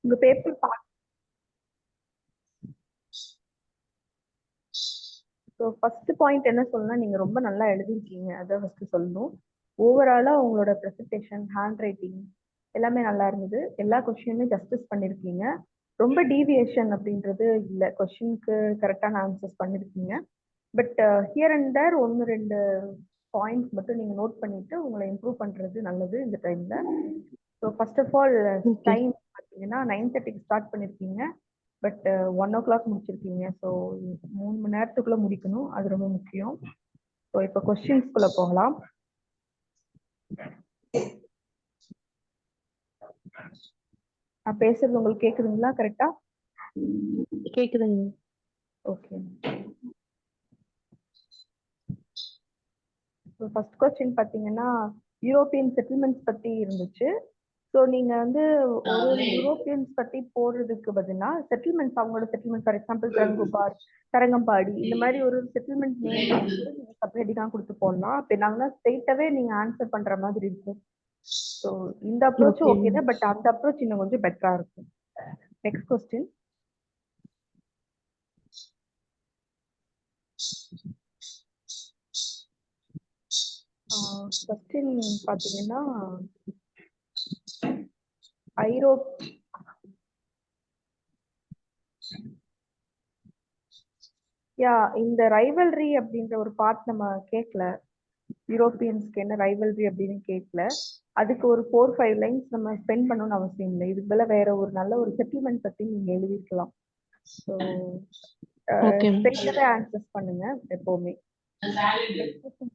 உங்க paper so first point என்ன சொல்லணும்னா நீங்க ரொம்ப நல்லா எழுதிருக்கீங்க, அதை ஃபர்ஸ்ட் சொல்லணும். ஓவராலா உங்களோட ப்ரெசன்டேஷன், ஹேண்ட் ரைட்டிங் எல்லாமே நல்லா இருந்தது. எல்லா கொஸ்டினுமே ஜஸ்டிஸ் பண்ணிருக்கீங்க. ரொம்ப டீவியேஷன் அப்படின்றது இல்லை, கொஸ்டினுக்கு கரெக்டான ஆன்சர்ஸ் பண்ணிருக்கீங்க. பட் ஹியர் அண்ட் தேர் ஒன்று ரெண்டு பாயிண்ட்ஸ் மட்டும் நீங்க நோட் பண்ணிட்டு உங்களை இம்ப்ரூவ் பண்றது நல்லது இந்த டைம்ல. So first of all time பார்த்தீங்கன்னா 9:30க்கு ஸ்டார்ட் பண்ணிருக்கீங்க, பட் 1 o'clock முடிச்சிருக்கீங்க. ஸோ 3 மணி நேரத்துக்குள்ள முடிக்கணும், அது ரொம்ப முக்கியம். ஸோ இப்போ கொஸ்டின்ஸ்குள்ள போகலாம். நான் பேசுறது உங்களுக்கு கேக்குதுங்களா? கரெக்டா கேக்குதுங்க. ஓகே. ஸோ ஃபர்ஸ்ட் கொஸ்டின் பார்த்தீங்கன்னா யூரோப்பியன் செட்டில்மெண்ட்ஸ் பத்தி இருந்துச்சு. ஸோ நீங்க வந்து ஒரு யூரோப்பியன்ஸ் பத்தி போடுறதுக்கு பதிலாக செட்டில்மெண்ட்ஸ், அவங்களோட settlement, for example Tharangambadi, Tharangambadi இந்த மாதிரி ஒரு செட்டில்மெண்ட் நேம் நீங்க சப்ஹெட்டிங்காக கொடுத்து போடலாம். அப்போ நாங்கள் ஸ்ட்ரெயிட்டாவே நீங்க ஆன்சர் பண்ற மாதிரி இருக்கும். ஸோ இந்த அப்ரோச் ஓகே தான், பட் அந்த அப்ரோச் இன்னும் கொஞ்சம் பெட்டரா இருக்கும். Next question. கொஸ்டின் பாத்தீங்கன்னா இந்த ரைவல்ரி அப்படின்ற ஒரு பார்ட் நம்ம கேட்கல. யூரோப்பியன்ஸ்க்கு என்ன ரைவல்ரி அப்படின்னு கேட்கல. அதுக்கு ஒரு 4-5 லைன்ஸ் நம்ம ஸ்பெண்ட் பண்ணணும்னு அவசியம் இல்லை. இதுக்கு மேல வேற ஒரு நல்ல ஒரு செட்டில்மெண்ட் பத்தி நீங்க எழுதிருக்கலாம். ஸோ ஸ்ட்ரெயிட்டாவே ஆன்சர்ஸ் பண்ணுங்க எப்பவுமே.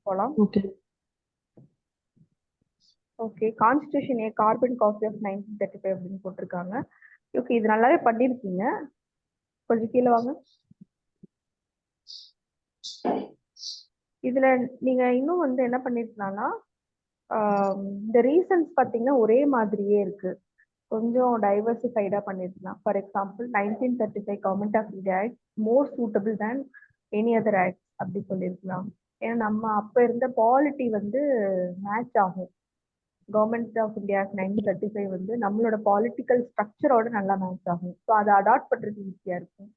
போலாம். Okay. Constitution a carbon copy of 1935 அப்படின்னு போட்டிருக்காங்க. ஓகே, இது நல்லாவே பண்ணிருக்கீங்க. கொஞ்சம் கீழே வாங்க. இதுல நீங்க இன்னும் வந்து என்ன பண்ணிருக்கலாம்னா இந்த ரீசன்ஸ் பாத்தீங்கன்னா ஒரே மாதிரியே இருக்கு, கொஞ்சம் டைவர்சிஃபைடா பண்ணிருக்கலாம். For example 1935 government of India act more suitable than any other act அப்படி சொல்லியிருக்கலாம். ஏன்னா நம்ம அப்ப இருந்த பாலிட்டி வந்து மேட்ச் ஆகும். கவர்மெண்ட் ஆஃப் இந்தியா ஆக்ட் 1935 வந்து நம்மளோட பாலிட்டிக்கல் ஸ்ட்ரக்சரோட நல்லா மேட்ச் ஆகும். ஸோ அதை அடாப்ட் பண்றது ஈஸியா இருக்கும்.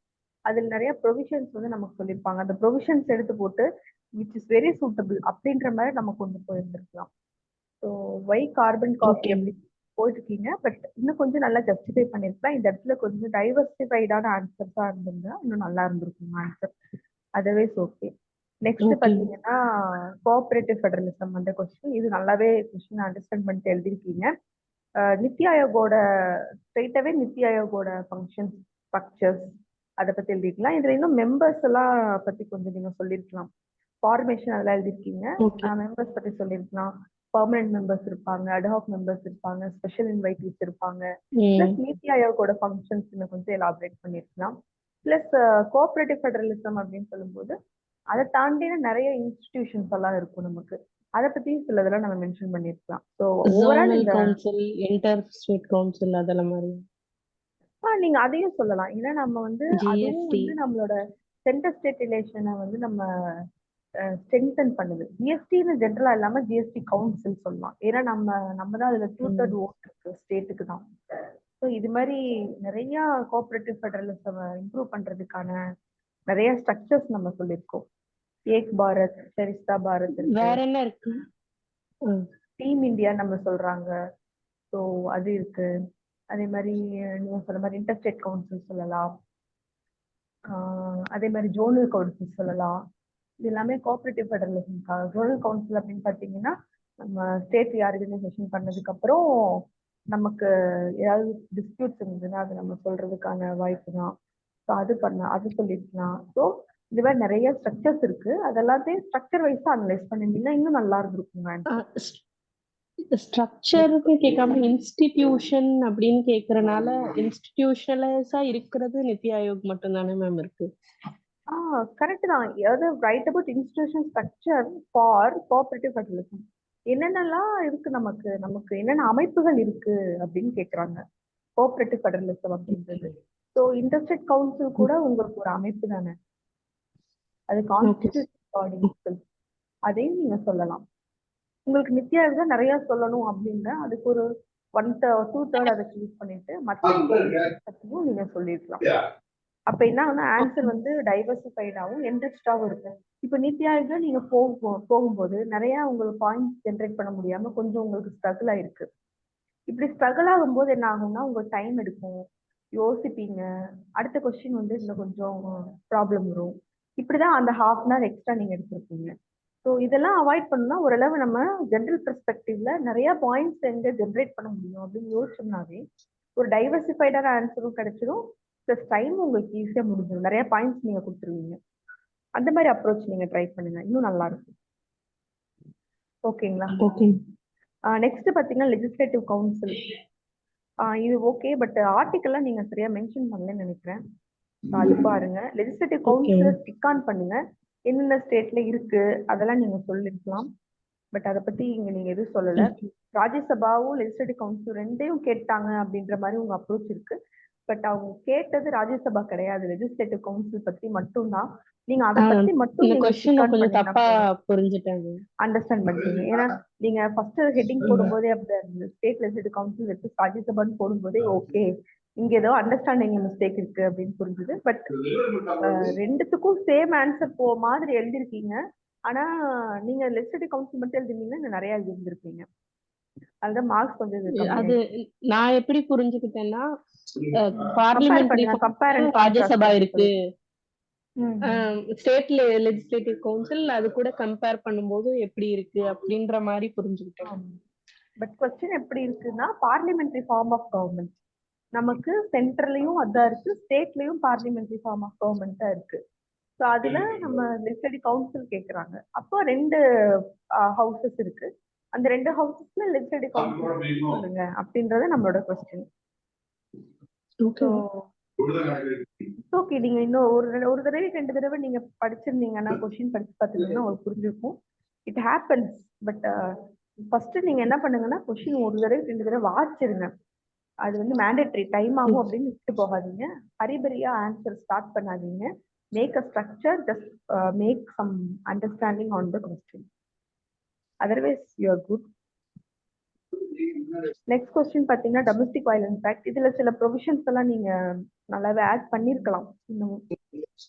அதில் நிறைய ப்ரொவிஷன்ஸ் வந்து நமக்கு சொல்லியிருப்பாங்க. அந்த ப்ரொவிஷன்ஸ் எடுத்து போட்டு விச் இஸ் வெரி சூட்டபிள் அப்படின்ற மாதிரி நம்ம கொண்டு போயிருந்திருக்கலாம். ஸோ ஒய் கார்பன் காப்பி அப்படி போயிட்டுருக்கீங்க, பட் இன்னும் கொஞ்சம் நல்லா ஜஸ்டிஃபை பண்ணிருக்கலாம். இந்த இடத்துல கொஞ்சம் டைவர்சிஃபைடான ஆன்சர்ஸா இருந்திருந்தா இன்னும் நல்லா இருந்திருக்கும் ஆன்சர். Otherwise okay. நெக்ஸ்ட் பாத்தீங்கன்னா கோஆபரேட்டிவ் ஃபெடரலிசம் அந்த கொஸ்டின், இது நல்லாவே கொஸ்டின் அண்டர்ஸ்டாண்ட் பண்ணிட்டு எழுதிருக்கீங்க. நித்தி ஆயோகோட ஸ்ட்ரெயிட்டாவே நித்தி ஆயோகோட ஃபங்க்ஷன்ஸ், ஸ்ட்ரக்சர்ஸ் அதை பத்தி எழுதிக்கலாம். இதுல இன்னும் மெம்பர்ஸ் எல்லாம் பத்தி கொஞ்சம் நீங்க சொல்லியிருக்கலாம். ஃபார்மேஷன் அதெல்லாம் எழுதிருக்கீங்க, மெம்பர்ஸ் பத்தி சொல்லியிருக்கலாம். பர்மனன்ட் மெம்பர்ஸ் இருப்பாங்க, அட்ஹாக் மெம்பர்ஸ் இருப்பாங்க, ஸ்பெஷல் இன்வைட்டீஸ் இருப்பாங்க. பிளஸ் நித்தி ஆயோகோட ஃபங்க்ஷன்ஸ் இன்னும் கொஞ்சம் எலாபரேட் பண்ணிருக்கலாம். பிளஸ் கோஆபரேட்டிவ் ஃபெடரலிசம் அப்படின்னு சொல்லும்போது அதை தாண்டின நிறைய இன்ஸ்டிடியூஷன்ஸ் எல்லாம் இருக்கும் நமக்கு, அதை பத்தி சிலதெல்லாம் நம்ம மென்ஷன் பண்ணிருக்கலாம். ஸோ ஓவரால் இந்த கவுன்சில், இன்டர் ஸ்டேட் கவுன்சில் அதெல்லாம் மாதிரி நீங்க அதையும் சொல்லலாம். ஏன்னா நம்ம வந்து அதுவும் வந்து நம்மளோட சென்டர் ஸ்டேட் ரிலேஷனை வந்து நம்ம ஸ்ட்ரென்தன் பண்ணுது. ஜிஎஸ்டின்னு ஜென்ரலா இல்லாம ஜிஎஸ்டி கவுன்சில் சொல்லலாம். ஏன்னா நம்ம தான் அதுல 2/3 ஓட் இருக்கு ஸ்டேட்டுக்கு தான். ஸோ இது மாதிரி நிறைய கோஆபரேட்டிவ் ஃபெடரலிசம் இம்ப்ரூவ் பண்றதுக்கான நிறைய ஸ்ட்ரக்சர்ஸ் நம்ம சொல்லியிருக்கோம். ஏக் பாரத், சரிஸ்தா பாரத் இருக்கு, வேற என்ன இருக்கு, டீம் இந்தியா நம்ம சொல்றாங்க. ஸோ அது இருக்கு. அதே மாதிரி நீங்க சொல்ற மாதிரி இன்டர்ஸ்டேட் கவுன்சில் சொல்லலாம். அதே மாதிரி ஜோனல் கவுன்சில் சொல்லலாம். இது எல்லாமே கோஆபரேட்டிவ் ஃபெடரலிசம்காக. ஜோனல் கவுன்சில் அப்படின்னு பார்த்தீங்கன்னா நம்ம ஸ்டேட் ரீஆர்கனைசேஷன் பண்ணதுக்கு அப்புறம் நமக்கு ஏதாவது டிஸ்பியூட்ஸ் இருந்ததுன்னா அது நம்ம சொல்றதுக்கான வாய்ப்பு தான். ஸோ அது சொல்லியிருக்கலாம். ஸோ இது மாதிரி நிறைய ஸ்ட்ரக்சர்ஸ் இருக்கு. அதெல்லாத்தையும் ஸ்ட்ரக்சர் வைஸா அனலைஸ் பண்ணிருந்தீங்கன்னா இன்னும் நல்லா இருந்திருக்குங்க. ஸ்ட்ரக்சருக்கு கேட்காம இன்ஸ்டிடியூஷன் அப்படின்னு கேக்குறனால இன்ஸ்டிடியூஷனலைஸா இருக்கிறது நித்தி ஆயோக் மட்டும் தானே மேம் இருக்கு. கரெக்ட் தான். அதாவது right about institution structure for cooperative federalism என்னென்னலாம் இருக்கு, நமக்கு என்னென்ன அமைப்புகள் இருக்கு அப்படின்னு கேக்குறாங்க கோஆபரேட்டிவ் ஃபெடரலிசம் அப்படின்றது. ஸோ இன்டர்ஸ்டேட் கவுன்சில் கூட உங்களுக்கு ஒரு அமைப்பு தானே, அது கான்ஸ்டிடியூஷன் பாடி, அதையும் நீங்க சொல்லலாம். உங்களுக்கு நித்தியா இருந்தா நிறைய சொல்லணும் அப்படின்னா அதுக்கு ஒரு 2/3 அதை சூஸ் பண்ணிட்டு மற்ற பத்தியும் நீங்க சொல்லிருக்கலாம். அப்ப என்ன ஆகும்னா ஆன்சர் வந்து டைவர்சிஃபைடாகவும் என்ரிச்டாகவும் இருக்கும். இப்ப நித்தி ஆயோக்ல நீங்க போகும்போது நிறைய உங்களுக்கு பாயிண்ட்ஸ் ஜென்ரேட் பண்ண முடியாம கொஞ்சம் உங்களுக்கு ஸ்ட்ரகிள் ஆயிருக்கு. இப்படி ஸ்ட்ரகிள் ஆகும்போது என்ன ஆகும்னா உங்களுக்கு டைம் எடுக்கும், யோசிப்பீங்க, அடுத்த கொஸ்டின் வந்து இன்னும் கொஞ்சம் ப்ராப்ளம் வரும். இப்படிதான் அந்த ஹாஃப் அன் ஹவர் எக்ஸ்ட்ரா நீங்க எடுத்திருப்பீங்க. ஸோ இதெல்லாம் அவாய்ட் பண்ணணும்னா ஓரளவு நம்ம ஜென்ரல் பெர்ஸ்பெக்டிவ்ல நிறைய பாயிண்ட்ஸ் எங்க ஜென்ரேட் பண்ண முடியும் அப்படின்னு யோசிச்சோம்னாவே ஒரு டைவர்சிஃபைடான ஆன்சரும் கிடைச்சிடும், ப்ளஸ் டைம் உங்களுக்கு ஈஸியா முடிஞ்சிடும். நிறைய பாயிண்ட்ஸ் நீங்க கொடுத்துருவீங்க. அந்த மாதிரி அப்ரோச் நீங்க ட்ரை பண்ணுங்க, இன்னும் நல்லா இருக்கும். ஓகேங்களா? ஓகே. நெக்ஸ்ட் பாத்தீங்கன்னா லெஜிஸ்லேட்டிவ் கவுன்சில். இது ஓகே, பட் ஆர்டிக்கல்லாம் நீங்க சரியா மென்ஷன் பண்ணலன்னு நினைக்கிறேன். அது பாருங்க. லெஜிஸ்லேட்டிவ் கவுன்சில் ஸ்டிக் ஆன் பண்ணுங்க. என்னென்ன ஸ்டேட்ல இருக்கு அதெல்லாம் நீங்க சொல்லிருக்கலாம், பட் அதை பத்தி இங்க நீங்க எதுவும் சொல்லல. ராஜ்யசபாவும் லெஜிஸ்லேட்டிவ் கவுன்சில் ரெண்டையும் கேட்டாங்க அப்படின்ற மாதிரி உங்க அப்ரோச் இருக்கு. பட் அவங்க கேட்டது ராஜ்யசபா கிடையாது, லெஜிஸ்லேட்டிவ் கவுன்சில் பத்தி மட்டும்தான். நீங்க அதை பத்தி மட்டும் இந்த நீங்க क्वेश्चन கொஞ்சம் தப்பா புரிஞ்சுட்டாங்க. அண்டர்ஸ்டாண்ட் பண்ணிட்டீங்க. ஏன்னா நீங்க ஃபர்ஸ்ட் ஹெட்டிங் போடும்போதே அந்த ஸ்டேட் லெஜிஸ்லேட்டிவ் கவுன்சில் வச்சு ராஜ்யசபான்னு போடும்போதே ஓகே இங்க ஏதோ அண்டர்ஸ்டாண்டிங் மிஸ்டேக் இருக்கு அப்படின்னு புரிஞ்சுது. பட் ரெண்டுத்துக்கும் சேம் ஆன்சர் மாதிரி எழுதிருக்கீங்க. ஆனா நீங்க லெஜிஸ்லேட்டிவ் கவுன்சில் மட்டும் எழுதிருந்தீங்கன்னா நிறைய எழுதிருப்பீங்க. அதுதான் மார்க்ஸ் கொஞ்சம் அது நான் எப்படி புரிஞ்சுக்கிட்டேன்னா பார்லிமெண்டரி ராஜ்யசபா இருக்கு, ஸ்டேட் லெஜிஸ்லேட்டிவ் கவுன்சில் அது கூட கம்பேர் பண்ணும்போது எப்படி இருக்கு அப்படின்ற மாதிரி புரிஞ்சுக்கிட்டேன். பட் क्वेश्चन எப்படி இருக்குன்னா பார்லிமெண்டரி ஃபார்ம் ஆஃப் கவர்மெண்ட் நமக்கு சென்ட்ரலையும் அதான் இருக்கு, ஸ்டேட்லயும் பார்லிமெண்டரி ஃபார்ம் ஆஃப் கவர்மெண்ட் தான் இருக்கு. ஸோ அதுல நம்ம லெஜிஸ்லேட்டிவ் கவுன்சில் கேட்கறாங்க. அப்போ 2 ஹவுசஸ் இருக்கு, அந்த 2 ஹவுசஸ்ல லெஜிஸ்லேட்டிவ் கவுன்சில் சொல்லுங்க அப்படின்றது நம்மளோட கொஸ்டின். ஓகே, நீங்க இன்னும் ஒரு தடவை 2 தடவை நீங்க படிச்சிருந்தீங்கன்னா கொஸ்டின் படிச்சு பார்த்துருந்தீங்கன்னா உங்களுக்கு புரிஞ்சிருக்கும். It happens. பட் ஃபர்ஸ்ட் நீங்க என்ன பண்ணுங்கன்னா கொஸ்டின் ஒரு தடவை 2 தடவை வாசிச்சிருங்க. அது வந்து மேண்டேட்டரி, டைம் ஆகும் அப்படின்னு விட்டு போகாதீங்க. ஹரிபரியா ஆன்சர் ஸ்டார்ட் பண்ணாதீங்க. Make a structure, just make some understanding on the question, otherwise you are good. Next question பாத்தீங்கன்னா டொமஸ்டிக் வயலன்ஸ் ஆக்ட். இதுல சில ப்ரொவிஷன்ஸ் எல்லாம் நீங்க நல்லாவே ஆட் பண்ணிருக்கலாம். இன்னும்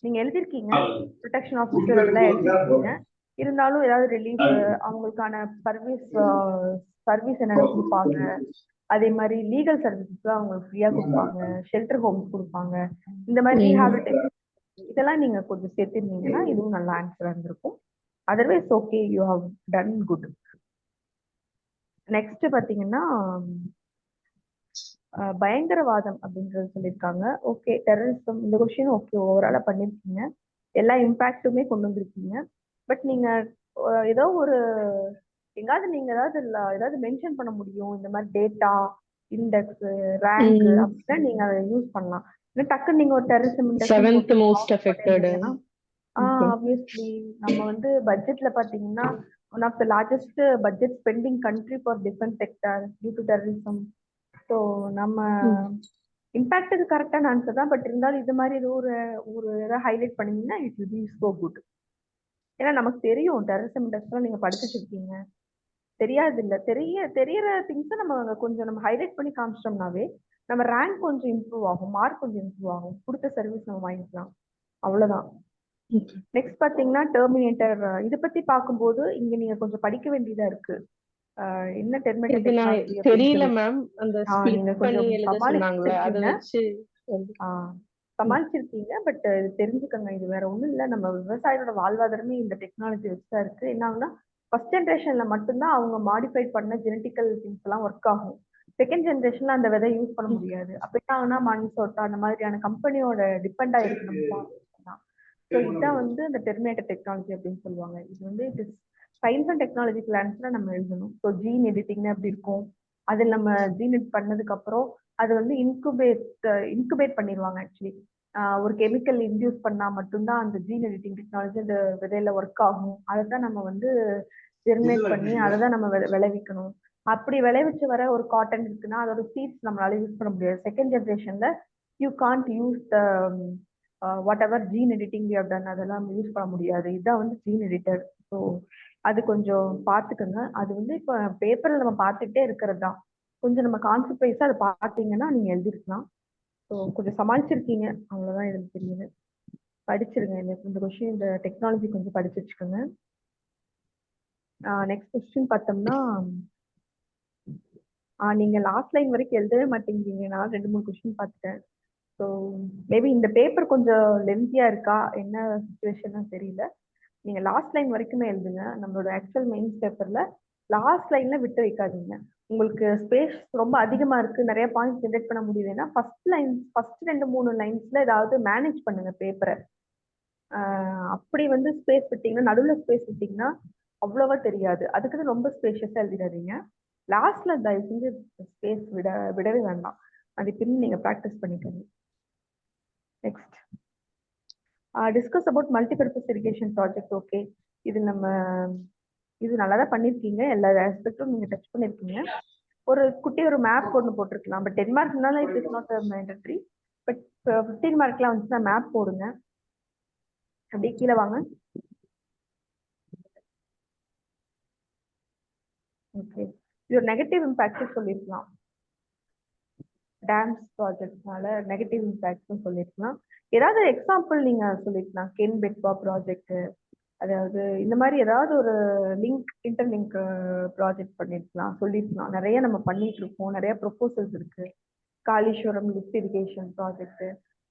நீங்க எழுதிருக்கீங்க, ப்ரொடெக்ஷன் ஆஃபீஸர் அதெல்லாம் எழுதிருக்கீங்க. இருந்தாலும் ஏதாவது ரிலீஃப், அவங்களுக்கான சர்வீஸ் என்னென்ன கொடுப்பாங்க, அதே மாதிரி லீகல் சர்வீசஸ்லாம் அவங்களுக்கு ஃப்ரீயா கொடுப்பாங்க, ஷெல்டர் ஹோம்ஸ் கொடுப்பாங்க, இந்த மாதிரி ரீஹாபிலிட்டேஷன் இதெல்லாம் நீங்க கொஞ்சம் சேர்த்திருந்தீங்கன்னா இதுவும் நல்ல ஆன்சரா இருந்திருக்கும். Otherwise okay, you have done good. Next பாத்தீங்கன்னா பயங்கரவாதம் அப்படின்றது சொல்லியிருக்காங்க. ஓகே, டெரரிசம் இந்த கொஸ்டின் ஓகே ஓவராலா பண்ணிருக்கீங்க, எல்லா இம்பாக்டுமே கொண்டு வந்திருக்கீங்க. பட் நீங்க ஏதோ ஒரு எங்காவது நீங்க ஏதாவது மென்ஷன் பண்ண முடியும், இந்த மாதிரி டேட்டா, இண்டெக்ஸ், ரேங்க் அப்படின்னா நீங்க அதை யூஸ் பண்ணலாம். இல்லை டக்குன்னு நீங்க ஒரு டெரரிசம் இண்டெக்ஸ் ஆப்வியஸ்லி நம்ம வந்து பட்ஜெட்ல பாத்தீங்கன்னா one of the largest budget spending country for defence sector due to terrorism. So நம்ம இம்பாக்டுக்கு கரெக்டான ஆன்சர் தான். பட் இருந்தாலும் இது மாதிரி ஏதோ ஒரு இதை ஹைலைட் பண்ணீங்கன்னா it will be so good. ஏன்னா நமக்கு தெரியும் டெரரிசம் இண்டெக்ஸ்லாம் நீங்க படிச்சுருக்கீங்க, தெரியாது இல்ல, தெரியற திங்ஸை நம்ம கொஞ்சம் நம்ம ஹைலைட் பண்ணி காமிச்சிட்டோம்னாவே நம்ம ரேங்க் கொஞ்சம் இம்ப்ரூவ் ஆகும், மார்க் கொஞ்சம் இம்ப்ரூவ் ஆகும், கொடுத்த சர்வீஸ் நம்ம வாங்கிக்கலாம், அவ்வளவுதான். நெக்ஸ்ட் பாத்தீங்கன்னா டெர்மினேட்டர். இதை பத்தி பார்க்கும்போது இங்க நீங்க கொஞ்சம் படிக்க வேண்டியதா இருக்கு. என்ன டெர்மினேட்டர் டெக்னாலஜி தெரியல மேம், அந்த நீங்க கொஞ்சம் சமாளிச்சிருக்கீங்க. பட் இது தெரிஞ்சுக்கங்க, இது வேற ஒண்ணும் இல்ல, நம்ம விவசாயியோட வாழ்வாதாரமே இந்த டெக்னாலஜி வச்சுதான் இருக்கு. என்ன ஆகுனா ஃபர்ஸ்ட் ஜென்ரேஷன்ல மட்டும்தான் அவங்க மாடிஃபைட் பண்ண ஜெனட்டிக்கல் திங்ஸ் எல்லாம் ஒர்க் ஆகும். செகண்ட் ஜென்ரேஷன்ல அந்த விதை யூஸ் பண்ண முடியாது. அப்ப என்ன ஆகுனா மன்சோட்டா அந்த மாதிரியான கம்பெனியோட டிபெண்ட் ஆயிருக்கு. ஸோ இதுதான் வந்து இந்த டெர்மினேட்டர் டெக்னாலஜி அப்படின்னு சொல்லுவாங்க. இது வந்து it is science and technology கிளான்ஸ்ல நம்ம எழுதணும். ஸோ ஜீன் எடிட்டிங் அப்படி இருக்கும். அதில் நம்ம ஜீன் எடிட் பண்ணதுக்கு அப்புறம் அது வந்து இன்குபேட் பண்ணிடுவாங்க. ஆக்சுவலி ஒரு கெமிக்கல் இன்டியூஸ் பண்ணா மட்டும்தான் அந்த ஜீன் எடிட்டிங் டெக்னாலஜி அந்த விதையில ஒர்க் ஆகும். அதை தான் நம்ம வந்து ஜெர்மினேட் பண்ணி அதை தான் நம்ம விளைவிக்கணும். அப்படி விளைவிச்சு வர ஒரு காட்டன் இருக்குன்னா அதோட சீட்ஸ் நம்மளால யூஸ் பண்ண முடியாது. செகண்ட் ஜென்ரேஷன்ல you can't use the whatever gene editing you have done, அதெல்லாம் யூஸ் பண்ண முடியாது. இதுதான் வந்து ஜீன் எடிட்டர். ஸோ அது கொஞ்சம் பார்த்துக்கோங்க. அது வந்து இப்போ பேப்பர்ல நம்ம பார்த்துக்கிட்டே இருக்கிறது தான். கொஞ்சம் நம்ம கான்செப்ட் வைஸா அதை பார்த்தீங்கன்னா நீங்க எழுதிருக்கலாம். ஸோ கொஞ்சம் சமாளிச்சிருக்கீங்க, அவ்வளவுதான் எனக்கு தெரியுது. படிச்சிருங்க இந்த கொஸ்டின், இந்த டெக்னாலஜி கொஞ்சம் படிச்சு வச்சுக்கோங்க. நெக்ஸ்ட் கொஸ்டின் பார்த்தோம்னா, நீங்க லாஸ்ட் லைன் வரைக்கும் எழுதவே மாட்டேங்கிறீங்க. நான் 2-3 கொஸ்டின் பார்த்துட்டேன். ஸோ மேபி இந்த பேப்பர் கொஞ்சம் லென்த்தியா இருக்கா, என்ன சுச்சுவேஷன் தெரியல. நீங்க லாஸ்ட் லைன் வரைக்குமே எழுதுங்க. நம்மளோட ஆக்சுவல் மெயின்ஸ் பேப்பர்ல லாஸ்ட் லைன்ல விட்டு வைக்காதீங்க. உங்களுக்கு ஸ்பேஸ் ரொம்ப அதிகமா இருக்கு, நிறைய பாயிண்ட்ஸ் ஜெனரேட் பண்ண முடியுதுன்னா ஃபர்ஸ்ட் 2-3 லைன்ஸ்ல ஏதாவது மேனேஜ் பண்ணுங்க பேப்பரை. அப்படி வந்து ஸ்பேஸ் விட்டீங்கன்னா, நடுவில் ஸ்பேஸ் விட்டீங்கன்னா அவ்வளவா தெரியாது. அதுக்குன்னு ரொம்ப ஸ்பேஷியஸா எழுதிடாதீங்க. லாஸ்ட்ல தயவு செஞ்சு ஸ்பேஸ் விடவே வேண்டாம். அது பின் நீங்க ப்ராக்டிஸ் பண்ணிக்கோங்க. Next, discuss about multipurpose irrigation project. Okay, இது நல்லா தான் பண்ணியிருக்கீங்க. எல்லா ஆஸ்பெக்டும் நீங்க டச் பண்ணியிருக்கீங்க. ஒரு மேப் ஒன்று போட்டிருக்கலாம். பட் 10 மார்க்னால it is not mandatory. But 15 மார்க்லாம் வந்துச்சுன்னா மேப் போடுங்க. அப்படியே கீழே வாங்க. ஓகே, இது ஒரு நெகட்டிவ் இம்பாக்ட் சொல்லியிருக்கலாம். டேம்ஸ் ப்ராஜெக்ட்னால நெகட்டிவ் இம்பாக்ட்னு சொல்லியிருக்கலாம். ஏதாவது எக்ஸாம்பிள் நீங்க சொல்லிருக்கலாம். கென் பெட்வா ப்ராஜெக்ட், அதாவது இந்த மாதிரி ஏதாவது ஒரு இன்டர்லிங்க் ப்ராஜெக்ட் பண்ணிருக்கலாம், சொல்லிருக்கலாம். நிறைய நம்ம பண்ணிட்டு இருக்கோம், நிறைய ப்ரொபோசல்ஸ் இருக்கு. காளீஸ்வரம் லிஃப்ட் இரிகேஷன் ப்ராஜெக்ட்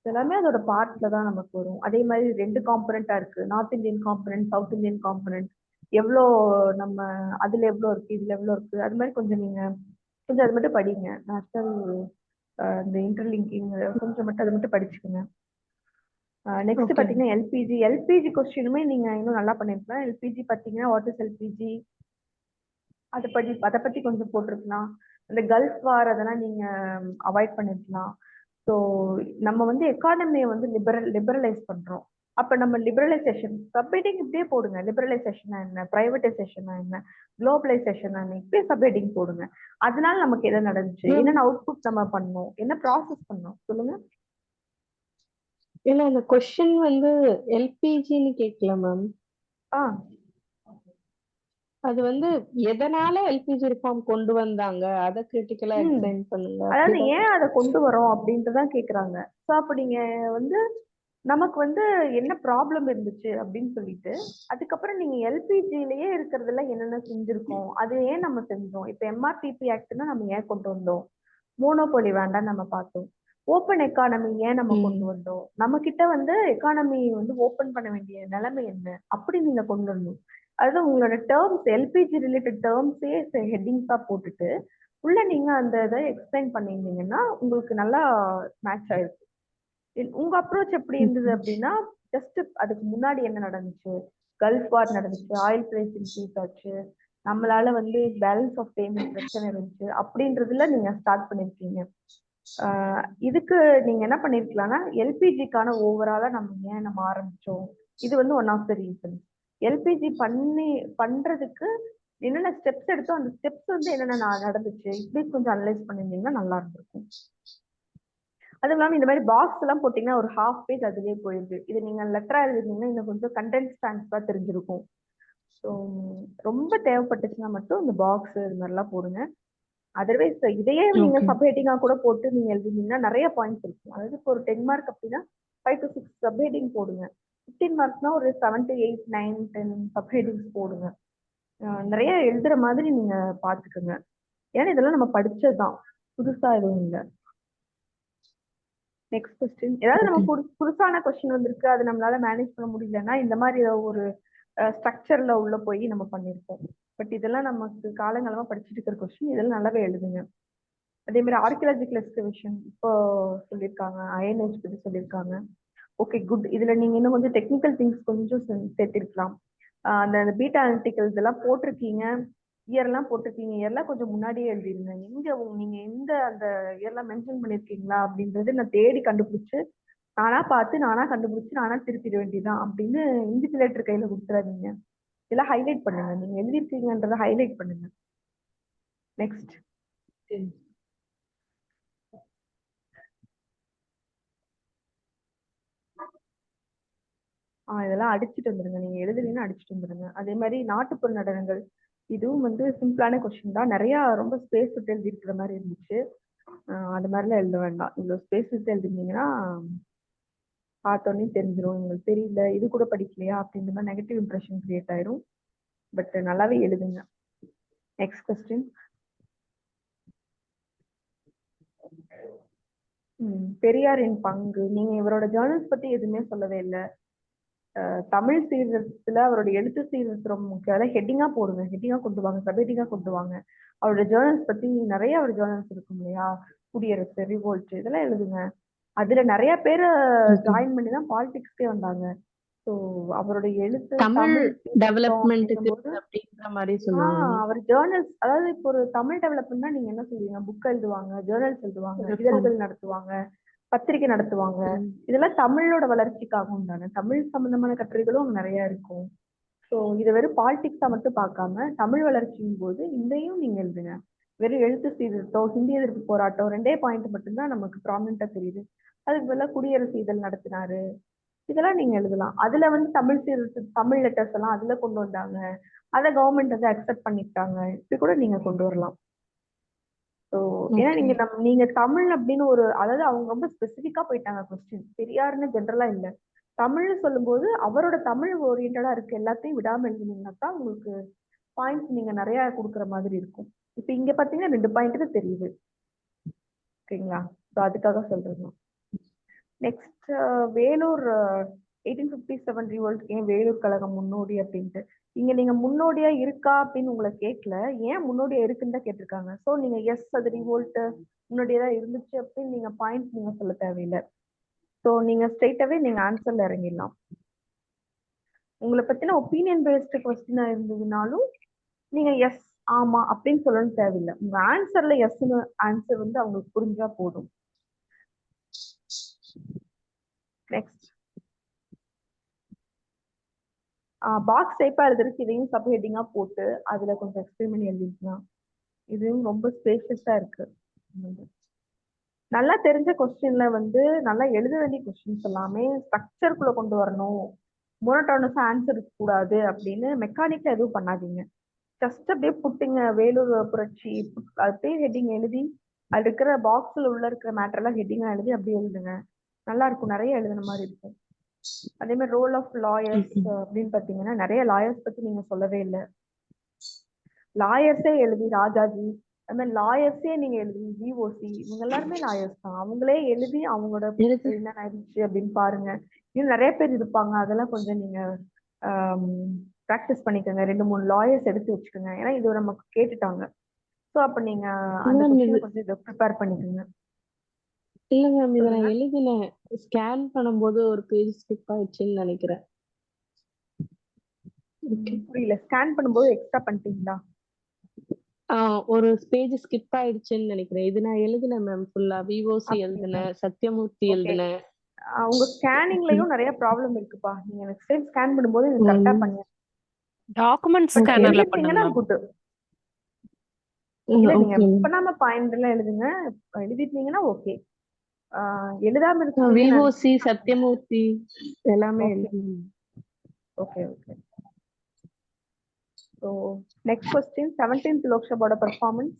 எல்லாமே அதோட பார்ட்ல தான் நமக்கு வரும். அதே மாதிரி 2 காம்பனண்டா இருக்கு, north Indian component, south Indian component. எவ்வளோ நம்ம அதுல எவ்வளோ இருக்கு, இதுல எவ்வளோ இருக்கு, அது மாதிரி கொஞ்சம் நீங்க கொஞ்சம் அது மட்டும் படிங்க. நேஷனல் இந்த இன்டர்லிங்கிங் கொஞ்சம் மட்டும் அதை மட்டும் படிச்சுக்கோங்க. நெக்ஸ்ட் பாத்தீங்கன்னா எல்பிஜி கொஸ்டினுமே நீங்க இன்னும் நல்லா பண்ணிருக்கலாம். எல்பிஜி பாத்தீங்கன்னா வாட் இஸ் எல்பிஜி, அதை பத்தி கொஞ்சம் போட்டிருக்கலாம். இந்த கல்ஃப் வார் அதெல்லாம் நீங்க அவாய்ட் பண்ணிருக்கலாம். ஸோ நம்ம வந்து எக்கானமியை வந்து லிபரலைஸ் பண்றோம். அப்ப நம்ம லிபரலைசேஷன் சப்ஹெட்டிங் இப்படியே போடுங்க. லிபரலைசேஷனா என்ன, பிரைவேடைசேஷனா என்ன, குளோபலைசேஷனா என்ன, இப்படியே சப்ஹெட்டிங் போடுங்க. அதனால நமக்கு எதை நடந்துச்சு, என்னென்ன அவுட்புட் நம்ம பண்ணோம், என்ன ப்ராசஸ் பண்ணோம், சொல்லுங்க. இல்ல அந்த கொஸ்டின் வந்து எல்பிஜின்னு கேட்கல மேம். அது வந்து எதனால எல்பிஜி ரிஃபார்ம் கொண்டு வந்தாங்க, அதை கிரிட்டிக்கலா எக்ஸ்பிளைன் பண்ணுங்க. அதாவது ஏன் அதை கொண்டு வரோம் அப்படின்ட்டுதான் கேக்குறாங்க. ஸோ அப்ப நீங்க வந்து நமக்கு வந்து என்ன ப்ராப்ளம் இருந்துச்சு அப்படின்னு சொல்லிட்டு அதுக்கப்புறம் நீங்க எல்பிஜிலேயே இருக்கிறதுல என்னென்ன செஞ்சிருக்கோம், அது ஏன் நம்ம செஞ்சோம். இப்ப எம்ஆர்டிபி ஆக்ட்னா நம்ம ஏன் கொண்டு வந்தோம், மோனோபோலி வேண்டாம் நம்ம பார்த்தோம், ஓப்பன் எக்கானமி ஏன் நம்ம கொண்டு வந்தோம், நம்ம கிட்ட வந்து எக்கானமி வந்து ஓப்பன் பண்ண வேண்டிய நிலைமை என்ன, அப்படி நீங்க கொண்டு வரணும். அதாவது உங்களோட டேர்ம்ஸ், எல்பிஜி ரிலேட்டட் டேர்ம்ஸே ஹெட்டிங்ஸா போட்டுட்டு உள்ள நீங்க அந்த இதை எக்ஸ்பிளைன் பண்ணியிருந்தீங்கன்னா உங்களுக்கு நல்லா மேட்ச் ஆயிருக்கும். உங்க அப்ரோச் எப்படி இருந்தது அப்படின்னா, ஜஸ்ட் அதுக்கு முன்னாடி என்ன நடந்துச்சு, கல்ஃப் வார் நடந்துச்சு, ஆயில் பிரைஸ் இன்க்ரீஸ் ஆச்சு, நம்மளால வந்து பேலன்ஸ் ஆஃப் பேமெண்ட் பிரச்சனை இருந்துச்சு அப்படின்றதுல நீங்க ஸ்டார்ட் பண்ணிருக்கீங்க. இதுக்கு நீங்க என்ன பண்ணிருக்கலாம்னா, எல்பிஜிக்கான ஓவராலா நம்ம ஆரம்பிச்சோம், இது வந்து one of the reason. LPG பண்றதுக்கு என்னென்ன ஸ்டெப்ஸ் எடுத்தோம், அந்த ஸ்டெப்ஸ் வந்து என்னென்ன நடந்துச்சு, இப்படி கொஞ்சம் அனலைஸ் பண்ணிருந்தீங்கன்னா நல்லா இருந்திருக்கும். அதுவும் இல்லாமல் இந்த மாதிரி பாக்ஸ் எல்லாம் போட்டீங்கன்னா ஒரு ஹாஃப் பேஜ் அதுலேயே போயிடுது. இது நீங்க லெட்டரா எழுதிருந்தீங்கன்னா இன்னும் கொஞ்சம் கண்டென்ட் ட்ரான்ஸ்ஃபரா தெரிஞ்சிருக்கும். ஸோ ரொம்ப தேவைப்பட்டுச்சுன்னா மட்டும் இந்த பாக்ஸ் இது மாதிரிலாம் போடுங்க. அதர்வைஸ் இதையே நீங்க சப்ஹெட்டிங்கா கூட போட்டு நீங்க எழுதினீங்கன்னா நிறைய பாயிண்ட்ஸ் இருக்கும். அதாவது இப்போ ஒரு 10 மார்க் அப்படின்னா 5 to 6 சப்ஹெட்டிங் போடுங்க. 15 மார்க்னா ஒரு 7 to 8, 9, 10 சப்ஹெட்டிங்ஸ் போடுங்க. நிறைய எழுதுற மாதிரி நீங்க பாத்துக்கோங்க. ஏன்னா இதெல்லாம் நம்ம படிச்சதுதான், புதுசா எதுவும் இல்லை. நெக்ஸ்ட் கொஸ்டின், ஏதாவது நம்ம புதுசான கொஸ்டின் வந்திருக்கு, அது நம்மளால மேனேஜ் பண்ண முடியலன்னா இந்த மாதிரி ஒரு ஸ்ட்ரக்சர்ல உள்ள போய் நம்ம பண்ணிருப்போம். பட் இதெல்லாம் நமக்கு காலங்காலமா படிச்சுட்டு இருக்கிற கொஸ்டின், இதெல்லாம் நல்லாவே எழுதுங்க. அதே மாதிரி ஆர்கியாலஜிக்கல் எக்ஸ்கவேஷன் இப்போ சொல்லியிருக்காங்க, அயனேஜ் பத்தி சொல்லியிருக்காங்க. Okay good. இதுல நீங்க இன்னும் கொஞ்சம் டெக்னிக்கல் திங்ஸ் கொஞ்சம் சேர்த்திருக்கலாம். அந்த பீட்டா அனலிட்டிக்கல் இதெல்லாம் போட்டிருக்கீங்க, இயர்லாம் போட்டிருக்கீங்க, இயர்லாம் கொஞ்சம் முன்னாடியே எழுதிருங்க. நீங்க எந்த அந்த இயர்லாம் மென்ஷன் பண்ணிருக்கீங்களா அப்படின்றது நான் தேடி கண்டுபிடிச்சு நானா பார்த்து நானா கண்டுபிடிச்சு நானா திருத்திட வேண்டியதான் அப்படின்னு இன்விஜிலேட்டர் கையில கொடுத்துறாதீங்க. இதெல்லாம் ஹைலைட் பண்ணுங்க, நீங்க எழுதிருக்கீங்கன்றத ஹைலைட் பண்ணுங்க. நெக்ஸ்ட், இதெல்லாம் அடிச்சுட்டு வந்துருங்க. நீங்க எழுதுறீங்கன்னா அடிச்சுட்டு வந்துருங்க. அதே மாதிரி நாட்டுப்புற நடனங்கள் இதுவும் வந்து சிம்பிளான கொஸ்டின் தான். நிறைய ரொம்ப ஸ்பேஸ் விட்டு எழுதியிருக்கிற மாதிரி இருந்துச்சு. அது மாதிரிலாம் எழுத வேண்டாம். இவ்வளவு ஸ்பேஸ் விட்டு எழுதிருந்தீங்கன்னா பார்த்தோன்னே தெரிஞ்சிரும். உங்களுக்கு தெரியல, இது கூட படிக்கலையா அப்படின்ற மாதிரி நெகட்டிவ் இம்ப்ரெஷன் கிரியேட் ஆயிரும். பட் நல்லாவே எழுதுங்க. Next question. பெரியாரின் பங்கு. நீங்க இவரோட ஜேர்னல்ஸ் பத்தி எதுவுமே சொல்லவே இல்லை. தமிழ் சீர்திருத்தத்துல அவரோட எழுத்து சீர்திருத்தம் ரொம்ப முக்கியம். அதான் ஹெட்டிங்கா போடுங்க, ஹெட்டிங்கா கொண்டு வாங்க, சப்ஹெட்டிங்கா கொண்டு வாங்க. அவரோட ஜேர்னல்ஸ் பத்தி நிறைய அவர் ஜேர்னல்ஸ் இருக்கும் இல்லையா, குடியரசு, ரிவோல்ட், இதெல்லாம் எழுதுங்க. அதுல நிறைய பேர் ஜாயின் பண்ணி தான் பாலிடிக்ஸ்க்கே வந்தாங்க. ஸோ அவருடைய எழுத்து தமிழ் தமிழ் சீர்திருத்தம் டெவலப்மெண்ட்டுக்கு அப்படிங்கும்போது அப்படின்ற மாதிரி சொல்லுவாங்க. அவர் ஜேர்னல்ஸ், அதாவது இப்போ ஒரு தமிழ் டெவலப்மெண்ட்னா நீங்க என்ன சொல்லுவீங்க? புக் எழுதுவாங்க, ஜேர்னல்ஸ் எழுதுவாங்க, Reform. இதழ்கள் நடத்துவாங்க, பத்திரிகை நடத்துவாங்க. இதெல்லாம் தமிழோட வளர்ச்சிக்காகவும் தானே. தமிழ் சம்பந்தமான கட்டுரைகளும் அங்க நிறைய இருக்கும். ஸோ இதை வெறும் பாலிடிக்ஸா மட்டும் பார்க்காம தமிழ் வளர்ச்சியும் போது இதையும் நீங்க எழுதுங்க. வெறும் எழுத்து சீர்திருத்தம், ஹிந்தி எதிர்ப்பு போராட்டம், 2 பாயிண்ட் மட்டும்தான் நமக்கு ப்ராமினெண்டா தெரியுது. அதுக்கு பதிலா குடியரசு இதழ் நடத்தினாரு, இதெல்லாம் நீங்க எழுதலாம். அதுல வந்து தமிழ் சீர்திருத்த தமிழ் லெட்டர்ஸ் எல்லாம் அதுல கொண்டு வந்தாங்க, அதை கவர்மெண்ட் வந்து அக்செப்ட் பண்ணிக்கிட்டாங்க, இப்படி கூட நீங்க கொண்டு வரலாம். ஸோ ஏன்னா நீங்க நீங்க தமிழ் அப்படின்னு ஒரு, அதாவது அவங்க ரொம்ப ஸ்பெசிஃபிக்கா போயிட்டாங்க கொஸ்டின். பெரியாருன்னு ஜென்ரலா இல்ல, தமிழ்னு சொல்லும்போது அவரோட தமிழ் ஓரியன்டா இருக்க எல்லாத்தையும் விடாம எழுதுனீங்கன்னா தான் உங்களுக்கு பாயிண்ட்ஸ் நீங்க நிறைய கொடுக்குற மாதிரி இருக்கும். இப்ப இங்க பாத்தீங்கன்னா 2 பாயிண்ட் தான் தெரியுது. ஓகேங்களா? ஸோ அதுக்காக சொல்றது. நெக்ஸ்ட் வேலூர் 1857 ரிவோல்ட், ஏன் வேலூர் கழகம் முன்னோடி அப்படின்ட்டு. இங்க நீங்க முன்னோடியா இருக்கா அப்படின்னு உங்களை கேட்கல, ஏன் முன்னோடியா இருக்குன்னு தான் கேட்டிருக்காங்க. ஸோ நீங்க எஸ் அது ரிவோல்ட் முன்னோடியா தான் இருந்துச்சு அப்படின்னு நீங்க பாயிண்ட் நீங்க சொல்ல தேவையில்லை. ஸோ நீங்க ஸ்ட்ரெயிட்டாவே நீங்க ஆன்சர்ல இறங்கிடலாம். உங்களை பத்தின ஒப்பீனியன் பேஸ்டு கொஸ்டினா இருந்ததுனாலும் நீங்க எஸ் ஆமா அப்படின்னு சொல்லணும் தேவையில்லை. உங்க ஆன்சர்ல எஸ்ன்னு ஆன்சர் வந்து அவங்களுக்கு புரிஞ்சா போதும். நெக்ஸ்ட் பாக்ஸ் டைப்பா எழுதுறதுக்கு இதையும் சப் ஹெட்டிங்கா போட்டு அதுல கொஞ்சம் எக்ஸ்பிரிமெண்ட் எழுதிக்கலாம். இதுவும் ரொம்ப ஸ்பேஷியஸா இருக்கு. நல்லா தெரிஞ்ச கொஸ்டின்ல வந்து நல்லா எழுத வேண்டிய கொஸ்டின்ஸ் எல்லாமே ஸ்ட்ரக்சருக்குள்ள கொண்டு வரணும், மோனோட்டோனஸா ஆன்சர் கூடாது அப்படின்னு மெக்கானிக்கா எதுவும் பண்ணாதீங்க. ஜஸ்ட் அப்படியே புட்டுங்க, வேலூர் புரட்சி அப்படியே ஹெட்டிங் எழுதி அது இருக்கிற பாக்ஸ்ல உள்ள இருக்கிற மேட்டர் எல்லாம் ஹெட்டிங்கா எழுதி அப்படியே எழுதுங்க. நல்லா இருக்கும், நிறைய எழுதுன மாதிரி இருக்கும். அதே மாதிரி ரோல் ஆஃப் லாயர்ஸ் அப்படின்னு பாத்தீங்கன்னா நிறைய லாயர்ஸ் பத்தி நீங்க சொல்லவே இல்லை. லாயர்ஸே எழுதி ராஜாஜி, அது மாதிரி லாயர்ஸே நீங்க எழுதி ஜிஓசி, இவங்க எல்லாருமே லாயர்ஸ் தான். அவங்களே எழுதி அவங்களோட என்ன ஆயிடுச்சு அப்படின்னு பாருங்க. இன்னும் நிறைய பேர் இருப்பாங்க, அதெல்லாம் கொஞ்சம் நீங்க ப்ராக்டிஸ் பண்ணிக்கோங்க. 2-3 லாயர்ஸ் எடுத்து வச்சுக்கோங்க, ஏன்னா இது நமக்கு கேட்டுட்டாங்க. ஸோ அப்ப நீங்க அந்த கொஸ்டினை கொஞ்சம் இதை ப்ரிப்பேர் பண்ணிக்கோங்க. இல்ல மேம், இதை நான் எழுதினேன், ஸ்கேன் பண்ணும்போது ஒரு பேஜ் ஸ்கிப் ஆயிடுச்சுன்னு நினைக்கிறேன். புரியல, ஸ்கேன் பண்ணும்போது எக்ஸ்ட்ரா பண்ணிட்டீங்களா? ஒரு பேஜ் ஸ்கிப் ஆயிடுச்சுன்னு நினைக்கிறேன். இது நான் எழுதினேன் மேம், ஃபுல்லா விஓசி எழுதினேன், சத்யமூர்த்தி எழுதினேன். உங்க ஸ்கேனிங்லயும் நிறைய ப்ராப்ளம் இருக்குப்பா. நீங்க நெக்ஸ்ட் டைம் ஸ்கேன் பண்ணும்போது இது கரெக்டா பண்ணுங்க. டாக்குமெண்ட் ஸ்கேனர்ல பண்ணுங்க. இல்ல நீங்க பண்ணாம பாயிண்ட் எல்லாம் எழுதுங்க, எழுதிட்டீங்கன்னா ஓகே. எழுதாம இருக்கீங்க விஓசி சத்யமூர்த்தி எல்லாமே எழுதுங்க. Okay okay. So next question, 17th லோக்சபாவோட பெர்ஃபார்மன்ஸ்.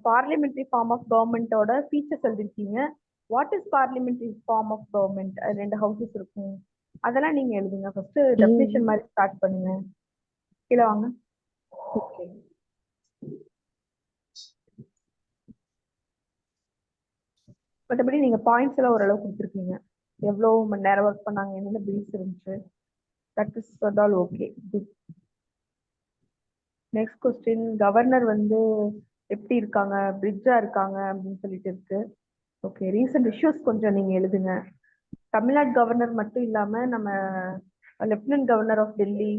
பார்லிமெண்ட்ரி ஃபார்ம் ஆஃப் கவர்மெண்டோட ஃபீச்சர்ஸ் எழுதிருக்கீங்க. What is parliamentary form of government? 2 houses இருக்கும், அதெல்லாம் நீங்க எழுதுங்க. ஃபர்ஸ்ட் டெஃபினிஷன் மாதிரி ஸ்டார்ட் பண்ணுங்க. கீழே வாங்க. ஓகே, மற்றபடி நீங்க பாயிண்ட்ஸ் எல்லாம் ஓரளவு கொடுத்துருக்கீங்க. எவ்வளவு மணி நேரம் ஒர்க் பண்ணாங்க, என்னென்ன பில்ஸ் இருந்துச்சு, that is all okay. Next question, governor வந்து எப்படி இருக்காங்க, பிரிட்ஜா இருக்காங்க அப்படின்னு சொல்லிட்டு இருக்கு. ஓகே, ரீசன்ட் இஷ்யூஸ் கொஞ்சம் நீங்க எழுதுங்க. தமிழ்நாடு கவர்னர் மட்டும் இல்லாம நம்ம லெப்டினன்ட் கவர்னர் ஆஃப் டெல்லி,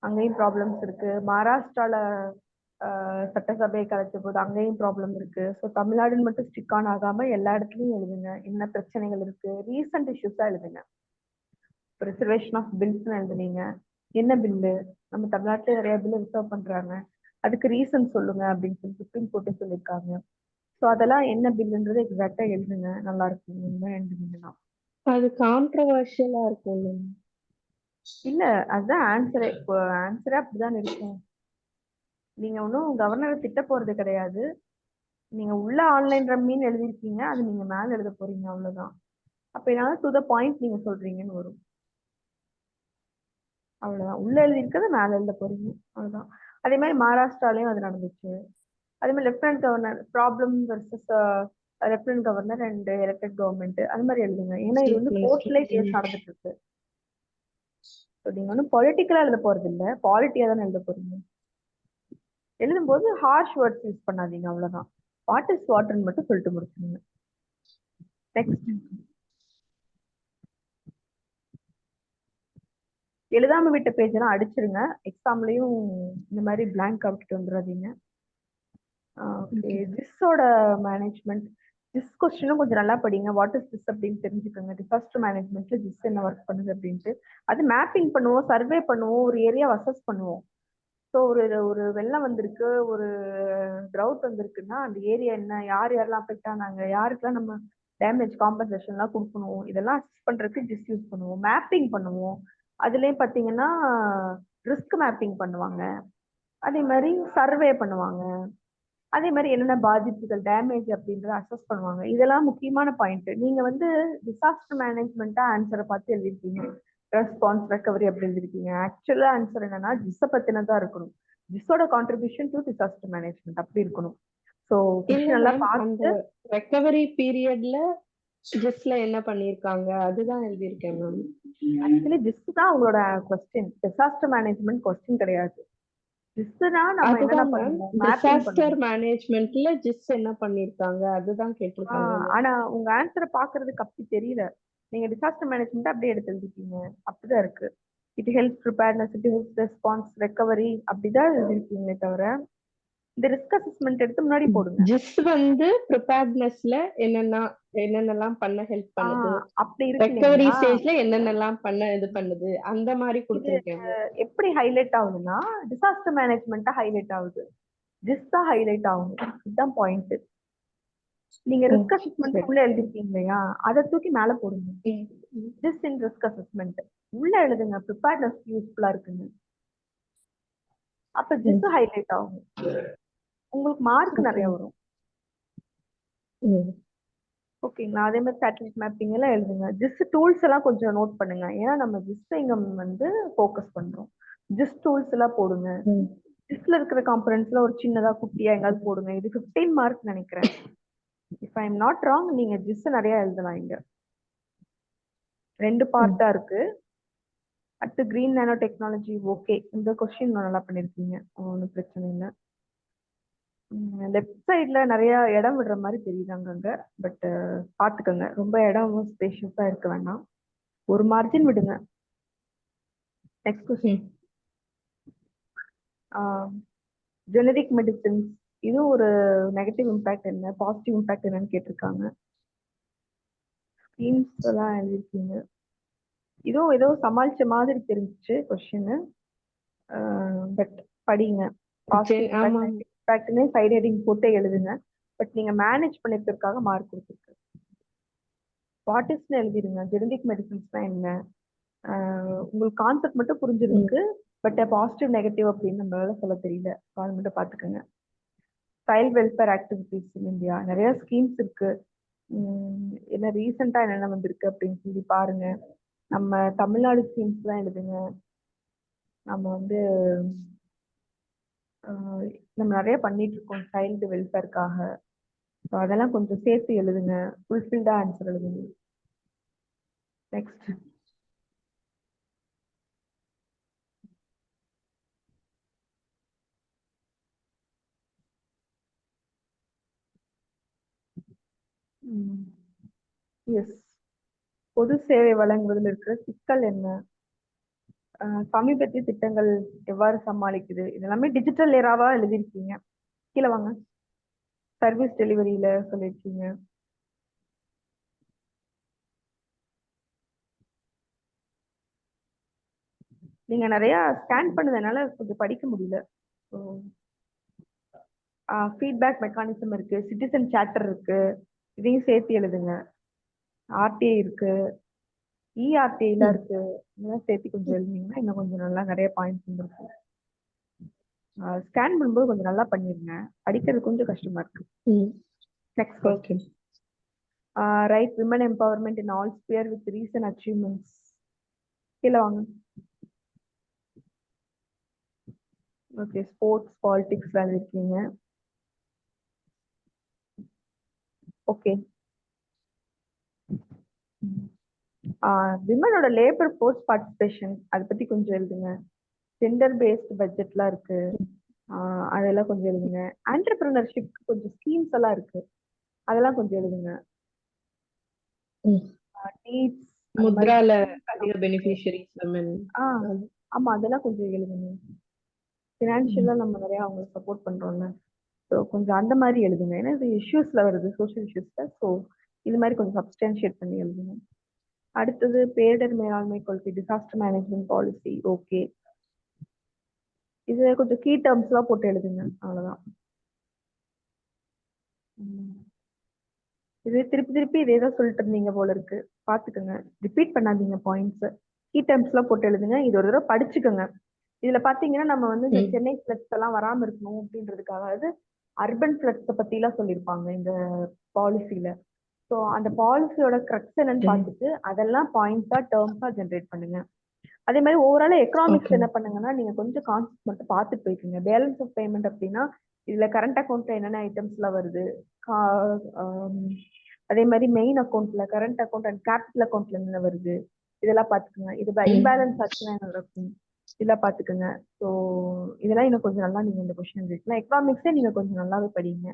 அங்கேயும் ப்ராப்ளம்ஸ் இருக்கு. மகாராஷ்டிரால சட்டசபையை கலைச்ச போது அங்கேயும் ப்ராப்ளம் இருக்கு. ஸோ தமிழ்நாடுன்னு மட்டும் ஸ்டிக் ஆன் ஆகாம எல்லா இடத்துலையும் எழுதுங்க, என்ன பிரச்சனைகள் இருக்கு, ரீசன்ட் இஷ்யூஸா எழுதுங்க. ரிசர்வேஷன் ஆஃப் பில்ஸ்ன்னு எழுதுனீங்க, என்ன பில்லு, நம்ம தமிழ்நாட்டில் நிறைய பில்லு ரிசர்வ் பண்றாங்க, அதுக்கு ரீசன் சொல்லுங்க அப்படின்னு சொல்லி சுப்ரீம் கோர்ட்டே சொல்லியிருக்காங்க. ஸோ அதெல்லாம் என்ன பில்லுன்றது எக்ஸாக்டா எழுதுங்க, நல்லா இருக்கும். 2 தான். அது கான்ட்ரவர்ஷியலா இருக்கும். இல்ல அதுதான் ஆன்சரே. இப்போ ஆன்சரே அப்படிதான் இருக்கும். நீங்க ஒன்றும் கவர்னரை திட்ட போறது கிடையாது. நீங்க உள்ள ஆன்லைன் ரம்மின்னு எழுதிருக்கீங்க, அது நீங்க மேல எழுத போறீங்க, அவ்வளவுதான். அப்ப என்னால டு த பாயிண்ட் நீங்க சொல்றீங்கன்னு வரும். அவ்வளவுதான். உள்ள எழுதியிருக்கிறத மேல எழுத போறீங்க, அவ்வளவுதான். அதே மாதிரி மகாராஷ்டிராலயும் அது நடந்துச்சு. அதே மாதிரி lieutenant governor problem versus lieutenant governor and elected government, அது மாதிரி எழுதுங்க. ஏன்னா இது சீஃப் வந்து மினிஸ்டர். கோர்ட்லயே கேஸ் நடந்துட்டு இருக்கு. So நீங்க ஒன்றும் பொலிட்டிக்கலா எழுத போறது இல்ல, பாலிட்டியா தானே எழுத போறீங்க. எழுதும்போது ஹார்ஷ் வேர்ட்ஸ் யூஸ் பண்ணாதீங்க, அவ்வளவுதான். வாட் இஸ் வாட்டர்னு மட்டும் சொல்லிட்டு முடிச்சுங்க. நெக்ஸ்ட். எழுதாம விட்ட பேஜ் எல்லாம் அடிச்சிருங்க. எக்ஸாம்லயும் இந்த மாதிரி blank விட்டுட்டு வந்துடாதீங்க. Okay, ஜிஸ்ஸோட management. ஜிஸ் கொஸ்டினும் கொஞ்சம் நல்லா படிங்க. வாட் இஸ் ஜிஸ் அப்படின்னு தெரிஞ்சுக்கோங்க. டிசாஸ்டர் மேனேஜ்மெண்ட்ல ஜிஸ் என்ன ஒர்க் பண்ணுது அப்படின்ட்டு. அது மேப்பிங் பண்ணுவோம், சர்வே பண்ணுவோம், ஒரு ஏரியா அசஸ் பண்ணுவோம். ஸோ ஒரு ஒரு வெள்ளம் வந்திருக்கு, ஒரு ட்ரவுட் வந்திருக்குன்னா அந்த ஏரியா என்ன, யார் யாரெல்லாம் அஃபெக்ட் ஆனாங்க, யாருக்கெல்லாம் நம்ம டேமேஜ் காம்பன்சேஷன்லாம் கொடுக்கணும், இதெல்லாம் அசஸ் பண்றதுக்கு ஜிஸ் யூஸ் பண்ணுவோம். மேப்பிங் பண்ணுவோம். அதுலயும் பார்த்தீங்கன்னா ரிஸ்க் மேப்பிங் பண்ணுவாங்க. அதே மாதிரி சர்வே பண்ணுவாங்க. அதே மாதிரி என்னென்ன பாதிப்புகள், டேமேஜ் அப்படின்றத அசஸ் பண்ணுவாங்க. இதெல்லாம் முக்கியமான பாயிண்ட். நீங்க வந்து டிசாஸ்டர் மேனேஜ்மெண்ட்டா ஆன்சரை பார்த்து எழுதிருக்கீங்க, ரெஸ்பான்ஸ் ரெக்கவரி அப்படி எழுதிருக்கீங்க. ஆக்சுவலா ஆன்சர் என்னன்னா ஜிஸ்ஸை பத்தினதா இருக்கணும். ஜிஸ்ஸோட கான்ட்ரிபியூஷன் டு டிசாஸ்டர் மேனேஜ்மெண்ட் அப்படி இருக்கணும். ஸோ இல்ல நல்லா மேம், அந்த பார்த்து ரெக்கவரி பீரியட்ல ஜிஸ்ல என்ன பண்ணிருக்காங்க அதுதான் எழுதியிருக்கேன் மேம். ஆக்சுவலி ஜிஸ் தான் உங்களோட கொஸ்டின், டிசாஸ்டர் மேனேஜ்மெண்ட் கொஸ்டின் கிடையாது. ஜிஸ்னா நம்ம என்னென்ன அதுதான் மேம், பண்ணுவோம், மேப்பிங் டிசாஸ்டர் பண்ணுவோம். மேனேஜ்மெண்ட்ல ஜிஸ் என்ன பண்ணிருக்காங்க அதுதான் கேட்டிருக்காங்க மேம். ஆனா உங்க ஆன்சரை பாக்குறதுக்கு அப்படி தெரியல. நீங்க டிசாஸ்டர் மேனேஜ்மெண்ட் அப்படியே எடுத்து எழுதிருக்கீங்க, அப்படிதான் இருக்கு. It help preparedness, it help response recovery அப்படிதான் எழுதிருக்கீங்களே தவிர இந்த ரிஸ்க் அசஸ்மெண்ட் எடுத்து முன்னாடி போடுங்க. ஜிஸ் வந்து ப்ரிப்பேர்ட்னஸ்ல என்னென்னலாம் பண்ண ஹெல்ப் பண்ணுது, அப்படி இருக்கு ரெக்கவரி இல்லைங்களா. ஸ்டேஜ்ல என்னென்னலாம் பண்ண இது பண்ணுது, அந்த மாதிரி இது கொடுத்திருக்கேன் மேம். எப்படி ஹைலைட் ஆகுதுன்னா டிசாஸ்டர் மேனேஜ்மெண்ட்டா ஹைலைட் ஆகுது, ஜிஸ் தான் ஹைலைட் ஆகும். இதுதான் பாயிண்ட். நீங்க ரிஸ்க் அசஸ்மெண்ட் உள்ள எழுதிருக்கீங்க இல்லையா, அதை தூக்கி மேல போடுங்க. ஜிஸ் இன் ரிஸ்க் அசஸ்மெண்ட் உள்ள எழுதுங்க, ப்ரிப்பேர்னஸ் யூஸ்ஃபுல்லா இருக்குங்க. அப்ப ஜிஸ் ஹைலைட் ஆகும், உங்களுக்கு மார்க் நிறைய வரும். ஓகேங்களா. அதே மாதிரி சேட்டலைட் மேப்பிங் எல்லாம் எழுதுங்க. ஜிஸ் டூல்ஸ் எல்லாம் கொஞ்சம் நோட் பண்ணுங்க, ஏன்னா நம்ம ஜிஸ் இங்க வந்து ஃபோக்கஸ் பண்றோம். ஜிஸ் டூல்ஸ் எல்லாம் போடுங்க. ஜிஸ்ல இருக்கிற காம்பனன்ட்ஸ்ல ஒரு சின்னதா குட்டியா எங்காவது போடுங்க. இது 15 மார்க் நினைக்கிறேன். If I am not wrong, நீங்க ஜிஸ் நிறைய எழுதலாம். இங்க 2 பார்ட்டா இருக்கு. அடுத்து கிரீன் நானோ டெக்னாலஜி. ஓகே, இந்த கொஸ்டின் நல்லா பண்ணிருக்கீங்க, ஒன்றும் பிரச்சனை இல்லை. லெஃப்ட் சைட்ல நிறைய இடம் விடுற மாதிரி தெரியுதாங்க அங்க. பட் பாத்துக்கோங்க, ரொம்ப இடம் ஸ்பேஷியஸா இருக்க வேண்டாம், ஒரு மார்ஜின் விடுங்க. Next question. ஜெனரிக் மெடிசின்ஸ், இது ஒரு நெகட்டிவ் இம்பாக்ட் என்ன, பாசிட்டிவ் இம்பாக்ட் என்னன்னு கேட்டிருக்காங்க. ஸ்கீம்ஸ் எல்லாம் எழுதிருக்கீங்க. இதுவும் ஏதோ சமாளிச்ச மாதிரி தெரிஞ்சிச்சு கொஸ்டின். பட் படிங்க. பாசிட்டிவ் இம்பாக்ட்னு சைட் ஹெட்டிங் போட்டு எழுதுங்க. பட் நீங்க மேனேஜ் பண்ணிருக்கிறதுக்காக மார்க் கொடுத்துருக்கு. வாட் இஸ்ன்னு எழுதிருங்க. ஜெனரிக் மெடிசின்ஸ்னா என்ன, உங்களுக்கு கான்செப்ட் மட்டும் புரிஞ்சிருக்கு, பட் பாசிட்டிவ் நெகட்டிவ் அப்படின்னு நம்மளால சொல்ல தெரியல. அது மட்டும் பாத்துக்கோங்க. Child welfare activities in India, நிறைய ஸ்கீம்ஸ் இருக்கு. என்ன ரீசெண்டா என்னென்ன வந்திருக்கு அப்படின்னு சொல்லி பாருங்க. நம்ம தமிழ்நாடு ஸ்கீம்ஸ் தான் எழுதுங்க. நம்ம வந்து நம்ம நிறைய பண்ணிட்டு இருக்கோம் சைல்டு வெல்ஃபேருக்காக. அதெல்லாம் கொஞ்சம் சேர்த்து எழுதுங்க. ஃபுல்ஃபில்டா ஆன்சர் எழுதுங்க. நெக்ஸ்ட். எஸ், பொது சேவை வழங்குவதில் இருக்கிற சிக்கல் என்ன, சமீபத்திய திட்டங்கள் எவ்வாறு சமாளிக்குது, இதெல்லாமே டிஜிட்டல் ஏராவா எழுதிருக்கீங்க. கீழே வாங்க. சர்வீஸ் டெலிவரியில சொல்லியிருக்கீங்க. நீங்க நிறைய ஸ்கேன் பண்ணதுனால கொஞ்சம் படிக்க முடியல. ஃபீட்பேக் மெக்கானிசம் இருக்கு, சிட்டிசன் சார்ட்டர் இருக்கு, இதையும் சேர்த்து எழுதுங்க. ஆர்டிஐ இருக்கு, இஆர்டில ம். இருக்கு. இதெல்லாம் சேர்த்து கொஞ்சம் எழுதினீங்கன்னா இன்னும் கொஞ்சம் நல்லா நிறைய பாயிண்ட்ஸ் வந்துருக்கும். ஸ்கேன் பண்ணும்போது கொஞ்சம் நல்லா பண்ணிருங்க. படிக்கிறது கொஞ்சம் கஷ்டமா இருக்கு. ம். Next okay. Right women empowerment in all sphere with recent achievements. கீழே வாங்க. ஓகே, ஸ்போர்ட்ஸ் பாலிடிக்ஸ் இருக்கீங்க. ஓகே, விமனோட லேபர் ஃபோர்ஸ் பார்ட்டிசிபேஷன் அதை பத்தி கொஞ்சம் எழுதுங்க. ஜெண்டர் பேஸ்ட் பட்ஜெட்லாம் இருக்கு, அதெல்லாம் கொஞ்சம் எழுதுங்க. ஆண்டர்பிரினர்ஷிப் கொஞ்சம் ஸ்கீம்ஸ் எல்லாம் இருக்கு, அதெல்லாம் கொஞ்சம் எழுதுங்க. ம். நீட்ஸ் முத்ரால அதிக பெனிஃபிஷியரிஸ் விமன். ஆமா, அதெல்லாம் கொஞ்சம் எழுதுங்க. ஃபினான்ஷியலா நம்ம நிறைய அவங்களுக்கு சப்போர்ட் பண்றோம்ல, ஸோ கொஞ்சம் அந்த மாதிரி எழுதுங்க. ஏன்னா இது இஷ்யூஸ்ல வருது, சோஷியல் இஷ்யூஸ்ல. ஸோ இது மாதிரி கொஞ்சம் சப்ஸ்டான்ஷியேட் பண்ணி எழுதுங்க. அடுத்தது பேரிடர் மேலாண்மை கொள்கை, டிசாஸ்டர் மேனேஜ்மெண்ட் பாலிசி. ஓகே, இது கொஞ்சம் கீ டேர்ம்ஸ்லாம் போட்டு எழுதுங்க, அவ்வளவுதான். இது திருப்பி திருப்பி இதே தான் சொல்லிட்டு இருந்தீங்க போல இருக்கு, பாத்துக்கோங்க. ரிப்பீட் பண்ணாதீங்க பாயிண்ட்ஸ். கீ டேர்ம்ஸ்லாம் போட்டு எழுதுங்க. இது ஒரு தடவை படிச்சுக்கோங்க. இதுல பாத்தீங்கன்னா நம்ம வந்து இந்த சென்னை ஃபிளட்ஸ் எல்லாம் வராம இருக்கணும் அப்படின்றதுக்காக, அதாவது அர்பன் ஃபிளட்ஸை பத்தி எல்லாம் சொல்லியிருப்பாங்க இந்த பாலிசில. ஸோ அந்த பாலிசியோட கிரக்ஸ் என்னன்னு பார்த்துட்டு அதெல்லாம் பாயிண்ட்ஸா டேர்ம்ஸா ஜென்ரேட் பண்ணுங்க. அதே மாதிரி ஓவரால் எக்கனாமிக்ஸ் என்ன பண்ணுங்கன்னா, நீங்க கொஞ்சம் கான்செப்ட் மட்டும் பார்த்துட்டு போய்க்குங்க. பேலன்ஸ் ஆஃப் பேமெண்ட் அப்படின்னா இதுல கரண்ட் அக்கௌண்ட்ல என்னென்ன ஐட்டம்ஸ்லாம் வருது, அதே மாதிரி மெயின் அக்கௌண்ட்ல, கரண்ட் அக்கௌண்ட் அண்ட் கேபிட்டல் அக்கௌண்ட்ல என்ன வருது, இதெல்லாம் பார்த்துக்குங்க. இது இம்பேலன்ஸ் ஆச்சுன்னா என்ன நடக்கும், இதெல்லாம் பார்த்துக்குங்க. ஸோ இதெல்லாம் இன்னும் கொஞ்சம் நல்லா நீங்க இந்த கொஸ்டின் இருக்கலாம். எக்கனாமிக்ஸே நீங்க கொஞ்சம் நல்லாவே படிங்க.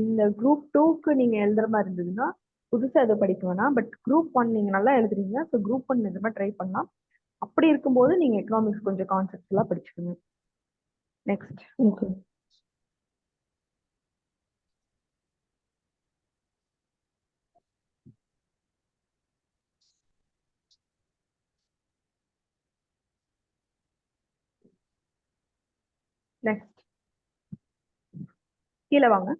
இந்த குரூப் 2க்கு நீங்க எழுதுற மாதிரி இருந்ததுன்னா புதுசா எதுவும் படிக்க வேணாம். பட் குரூப் 1 நீங்க நல்லா எழுதுறீங்க, ஸோ குரூப் 1 நிஜமா ட்ரை பண்ணலாம். அப்படி இருக்கும்போது நீங்க எக்கனாமிக்ஸ் கொஞ்சம் கான்செப்ட்ஸ் எல்லாம் படிச்சுக்கோங்க. நெக்ஸ்ட், நெக்ஸ்ட் கீழே வாங்க.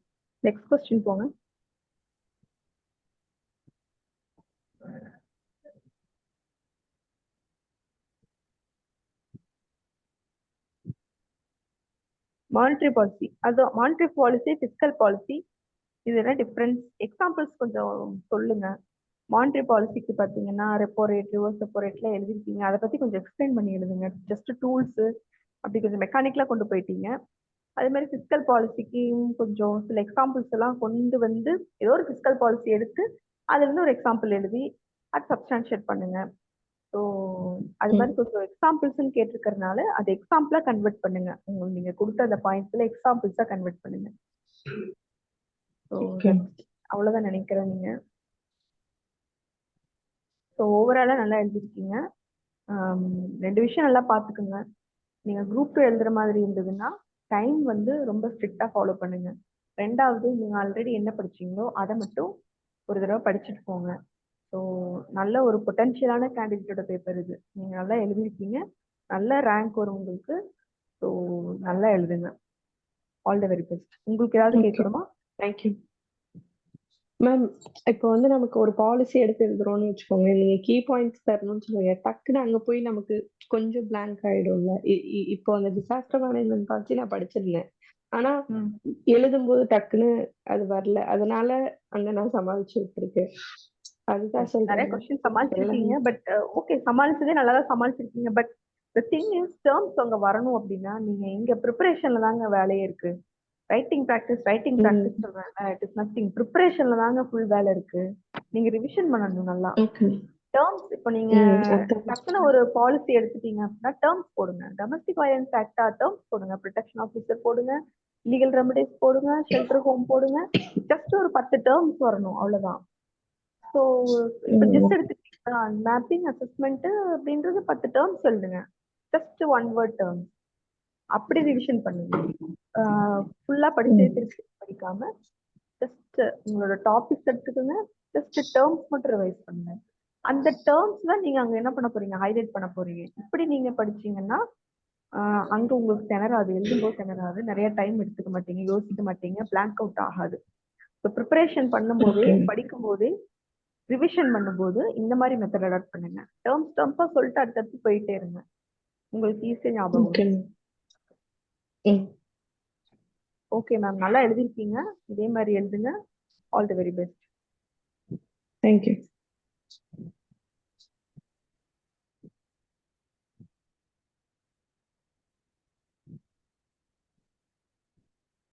நெக்ஸ்ட் கொஸ்டின் போங்க. மானிட்டரி பாலிசி, அது மானிட்டரி பாலிசி, பிஸ்கல் பாலிசி, இது என்ன டிஃபரன்ஸ், எக்ஸாம்பிள்ஸ் கொஞ்சம் சொல்லுங்க. மானிட்டரி பாலிசிக்கு பார்த்தீங்கன்னா ரெப்போ ரேட், ரிவர்ஸ் ரெப்போ ரேட்லாம் எழுதிருக்கீங்க, அதை பத்தி கொஞ்சம் எக்ஸ்பிளைன் பண்ணி எழுதுங்க. ஜஸ்ட் டூல்ஸ் அப்படி கொஞ்சம் மெக்கானிக்கலா கொண்டு போயிட்டீங்க. அதே மாதிரி பிஸ்கல் பாலிசிக்கு கொஞ்சம் சில எக்ஸாம்பிள்ஸ் எல்லாம் கொண்டு வந்து ஏதோ ஒரு பிஸ்கல் பாலிசி எடுத்து அதுல இருந்து ஒரு எக்ஸாம்பிள் எழுதி அது சப்ஸ்டான்ஷியேட் பண்ணுங்க. ஸோ அது மாதிரி கொஞ்சம் எக்ஸாம்பிள்ஸ்ன்னு கேட்டிருக்கறதுனால அது எக்ஸாம்பிளா கன்வெர்ட் பண்ணுங்க. உங்களுக்கு நீங்க கொடுத்த அந்த பாயிண்ட்ஸ்ல எக்ஸாம்பிள்ஸா கன்வெர்ட் பண்ணுங்க. ஸோ அவ்வளவுதான் நினைக்கிறேன் நீங்க. ஸோ ஓவராலா நல்லா எழுதிருக்கீங்க. 2 விஷயம் நல்லா பார்த்துக்குங்க. நீங்க குரூப் 2 எழுதுற மாதிரி இருந்ததுன்னா டைம் வந்து ரொம்ப ஸ்ட்ரிக்டா ஃபாலோ பண்ணுங்க. 2வது நீங்க ஆல்ரெடி என்ன படிச்சீங்களோ அதை மட்டும் ஒரு தடவை படிச்சுட்டு போங்க. ஸோ நல்ல ஒரு பொட்டன்ஷியலான கேண்டிடேட்டோட பேப்பர் இது. நீங்க நல்லா எழுதிருக்கீங்க, நல்ல ரேங்க் வரும் உங்களுக்கு. ஸோ நல்லா எழுதுங்க. All the very best. உங்களுக்கு ஏதாவது கேட்கணுமா? Thank you ma'am. இப்போ வந்து நமக்கு ஒரு பாலிசி எடுத்து எழுதுறோம்னு வச்சுக்கோங்க, நீங்க கீ பாயிண்ட்ஸ் தரணும்னு சொல்லுவீங்க, டக்குன்னு அங்க போய் நமக்கு கொஞ்சம் பிளாங்க் ஆயிடும்ல. இப்போ அந்த டிசாஸ்டர் மேனேஜ்மெண்ட் பாலிசி நான் படிச்சிருந்தேன், ஆனா எழுதும்போது டக்குன்னு அது வரல, அதனால அங்க நான் சமாளிச்சு விட்டுருக்கேன். அதுதான் நிறைய சொல்றேன். கொஸ்டின் சமாளிச்சிருக்கீங்க. பட் ஓகே, சமாளிச்சதே நல்லா தான் சமாளிச்சிருக்கீங்க. But the thing is terms அங்க வரணும் அப்படின்னா நீங்க இங்க ப்ரிப்பரேஷன்ல தாங்க வேலையே இருக்கு. ரைட்டிங் ப்ராக்டிஸ் சொல்றேன், இட் இஸ் நத்திங். ப்ரிப்பரேஷன்ல தாங்க ஃபுல் வேலை இருக்கு. நீங்க ரிவிஷன் பண்ணணும் நல்லா. டேர்ம்ஸ் இப்போ நீங்க டக்குன்னு ஒரு பாலிசி எடுத்துட்டீங்க அப்படின்னா டேர்ம்ஸ் போடுங்க. டொமஸ்டிக் வயலன்ஸ் ஆக்டா டேர்ம்ஸ் போடுங்க. ப்ரொடெக்ஷன் ஆஃபீஸர் போடுங்க, லீகல் ரெமடிஸ் போடுங்க, ஷெல்டர் ஹோம் போடுங்க. ஜஸ்ட் ஒரு 10 டேர்ம்ஸ் வரணும், அவ்வளவுதான். ஸோ இப்போ ஜஸ்ட் எடுத்துக்கிட்டீங்கன்னா மேப்பிங் அசஸ்மெண்ட் அப்படின்றது 10 டேர்ம்ஸ் எழுதுங்க. Just 1 word terms. அப்படி ரிவிஷன் பண்ணுங்க. ஃபுல்லா படிச்சு திருப்பி படிக்காம ஜஸ்ட் உங்களோட டாபிக்ஸ் எடுத்துக்கோங்க. ஜஸ்ட் டேர்ம்ஸ் மட்டும் ரிவைஸ் பண்ணுங்க. அந்த டேர்ம்ஸ்ல நீங்க அங்க என்ன பண்ண போறீங்க, ஹைலைட் பண்ண போறீங்க. இப்படி நீங்க படிச்சீங்கன்னா அங்க உங்களுக்கு திணறாது, எழுதும்போது திணறாது, நிறைய டைம் எடுத்துக்க மாட்டீங்க, யோசிக்க மாட்டீங்க, பிளாங்க் அவுட் ஆகாது. ஸோ ப்ரிப்பரேஷன் பண்ணும்போதே படிக்கும் போதே ரிவிஷன் பண்ணும்போது இந்த மாதிரி மெத்தட் அடாப்ட் பண்ணுங்க. டேர்ம்ஸா சொல்லிட்டு அடுத்தடுத்து போயிட்டே இருங்க. உங்களுக்கு ஈஸியா ஞாபகம் ஓகே வரும். மேம். ஓகே மேம், நல்லா எழுதிருக்கீங்க. இதே மாதிரி எழுதுங்க. All the very best. Thank you.